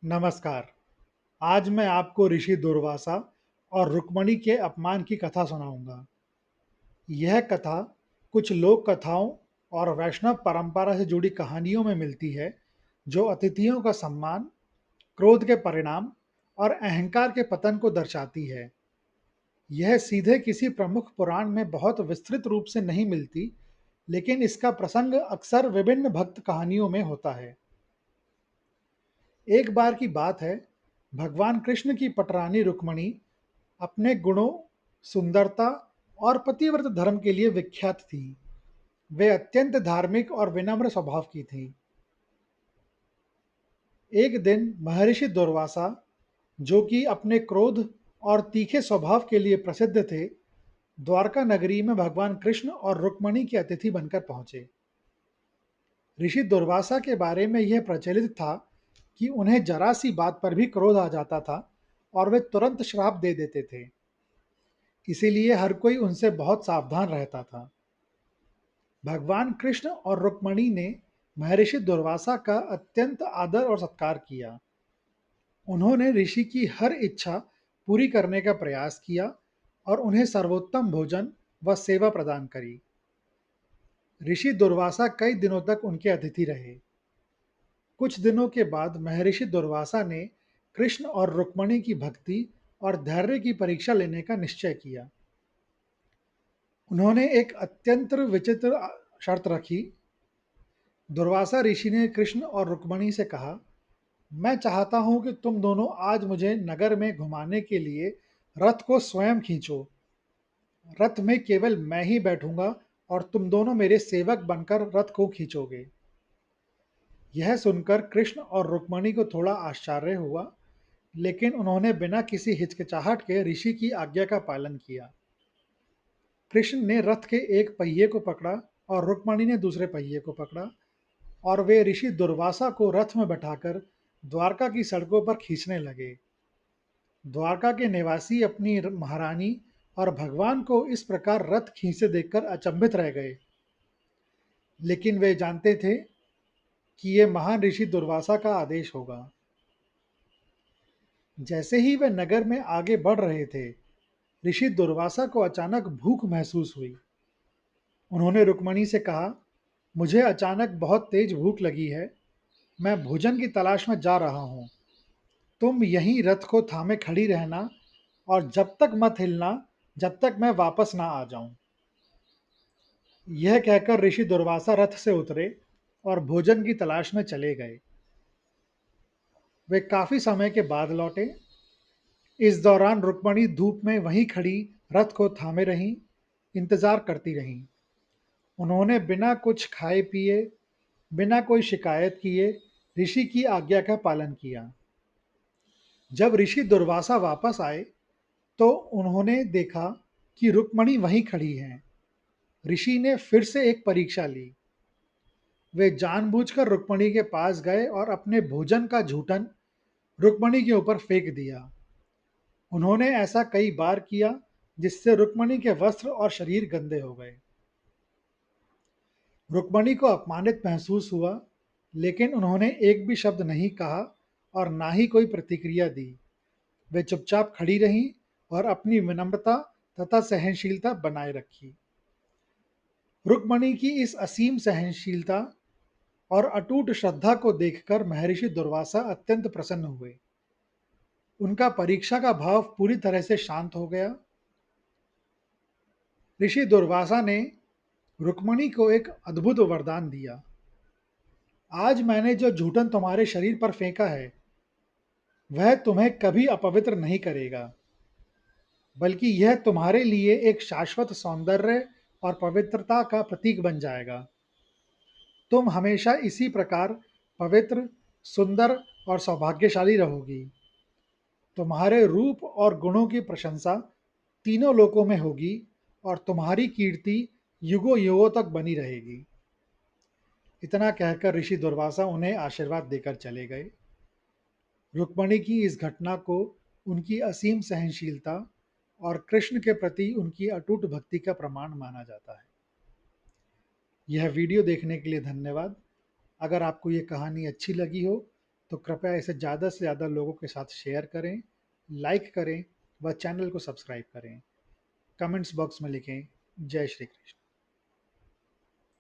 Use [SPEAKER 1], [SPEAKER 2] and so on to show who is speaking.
[SPEAKER 1] नमस्कार। आज मैं आपको ऋषि दुर्वासा और रुक्मणी के अपमान की कथा सुनाऊंगा। यह कथा कुछ लोक कथाओं और वैष्णव परंपरा से जुड़ी कहानियों में मिलती है, जो अतिथियों का सम्मान, क्रोध के परिणाम और अहंकार के पतन को दर्शाती है। यह सीधे किसी प्रमुख पुराण में बहुत विस्तृत रूप से नहीं मिलती, लेकिन इसका प्रसंग अक्सर विभिन्न भक्त कहानियों में होता है। एक बार की बात है, भगवान कृष्ण की पटरानी रुक्मणी अपने गुणों, सुंदरता और पतिव्रत धर्म के लिए विख्यात थी। वे अत्यंत धार्मिक और विनम्र स्वभाव की थीं। एक दिन महर्षि दुर्वासा, जो कि अपने क्रोध और तीखे स्वभाव के लिए प्रसिद्ध थे, द्वारका नगरी में भगवान कृष्ण और रुक्मणी के अतिथि बनकर पहुंचे। ऋषि दुर्वासा के बारे में यह प्रचलित था कि उन्हें जरा सी बात पर भी क्रोध आ जाता था और वे तुरंत श्राप दे देते थे। इसीलिए हर कोई उनसे बहुत सावधान रहता था। भगवान कृष्ण और रुक्मणी ने महर्षि दुर्वासा का अत्यंत आदर और सत्कार किया। उन्होंने ऋषि की हर इच्छा पूरी करने का प्रयास किया और उन्हें सर्वोत्तम भोजन व सेवा प्रदान करी। ऋषि दुर्वासा कई दिनों तक उनके अतिथि रहे। कुछ दिनों के बाद महर्षि दुर्वासा ने कृष्ण और रुक्मणी की भक्ति और धैर्य की परीक्षा लेने का निश्चय किया। उन्होंने एक अत्यंत विचित्र शर्त रखी। दुर्वासा ऋषि ने कृष्ण और रुक्मणी से कहा, मैं चाहता हूं कि तुम दोनों आज मुझे नगर में घुमाने के लिए रथ को स्वयं खींचो। रथ में केवल मैं ही बैठूंगा और तुम दोनों मेरे सेवक बनकर रथ को खींचोगे। यह सुनकर कृष्ण और रुक्मणी को थोड़ा आश्चर्य हुआ, लेकिन उन्होंने बिना किसी हिचकिचाहट के ऋषि की आज्ञा का पालन किया। कृष्ण ने रथ के एक पहिए को पकड़ा और रुक्मणी ने दूसरे पहिए को पकड़ा, और वे ऋषि दुर्वासा को रथ में बैठाकर द्वारका की सड़कों पर खींचने लगे। द्वारका के निवासी अपनी महारानी और भगवान को इस प्रकार रथ खींचते देखकर अचंभित रह गए, लेकिन वे जानते थे कि ये महान ऋषि दुर्वासा का आदेश होगा। जैसे ही वे नगर में आगे बढ़ रहे थे, ऋषि दुर्वासा को अचानक भूख महसूस हुई। उन्होंने रुक्मणी से कहा, मुझे अचानक बहुत तेज भूख लगी है। मैं भोजन की तलाश में जा रहा हूँ। तुम यहीं रथ को थामे खड़ी रहना और जब तक मत हिलना, जब तक मैं वापस ना आ जाऊं। यह कहकर ऋषि दुर्वासा रथ से उतरे और भोजन की तलाश में चले गए। वे काफी समय के बाद लौटे। इस दौरान रुक्मणी धूप में वहीं खड़ी रथ को थामे रहीं, इंतजार करती रहीं। उन्होंने बिना कुछ खाए पिए, बिना कोई शिकायत किए ऋषि की आज्ञा का पालन किया। जब ऋषि दुर्वासा वापस आए, तो उन्होंने देखा कि रुक्मणी वहीं खड़ी हैं। ऋषि ने फिर से एक परीक्षा ली। वे जानबूझकर रुक्मणी के पास गए और अपने भोजन का झूठन रुक्मणी के ऊपर फेंक दिया। उन्होंने ऐसा कई बार किया, जिससे रुक्मणी के वस्त्र और शरीर गंदे हो गए। रुक्मणी को अपमानित महसूस हुआ, लेकिन उन्होंने एक भी शब्द नहीं कहा और ना ही कोई प्रतिक्रिया दी। वे चुपचाप खड़ी रहीं और अपनी विनम्रता तथा सहनशीलता बनाए रखी। रुक्मणी की इस असीम सहनशीलता और अटूट श्रद्धा को देखकर महर्षि दुर्वासा अत्यंत प्रसन्न हुए। उनका परीक्षा का भाव पूरी तरह से शांत हो गया। ऋषि दुर्वासा ने रुक्मणी को एक अद्भुत वरदान दिया। आज मैंने जो जूठन तुम्हारे शरीर पर फेंका है, वह तुम्हें कभी अपवित्र नहीं करेगा, बल्कि यह तुम्हारे लिए एक शाश्वत सौंदर्य और पवित्रता का प्रतीक बन जाएगा। तुम हमेशा इसी प्रकार पवित्र, सुंदर और सौभाग्यशाली रहोगी। तुम्हारे रूप और गुणों की प्रशंसा तीनों लोकों में होगी और तुम्हारी कीर्ति युगों युगों तक बनी रहेगी। इतना कहकर ऋषि दुर्वासा उन्हें आशीर्वाद देकर चले गए। रुक्मणी की इस घटना को उनकी असीम सहनशीलता और कृष्ण के प्रति उनकी अटूट भक्ति का प्रमाण माना जाता है। यह वीडियो देखने के लिए धन्यवाद। अगर आपको ये कहानी अच्छी लगी हो, तो कृपया इसे ज़्यादा से ज़्यादा लोगों के साथ शेयर करें, लाइक करें व चैनल को सब्सक्राइब करें। कमेंट्स बॉक्स में लिखें जय श्री कृष्ण।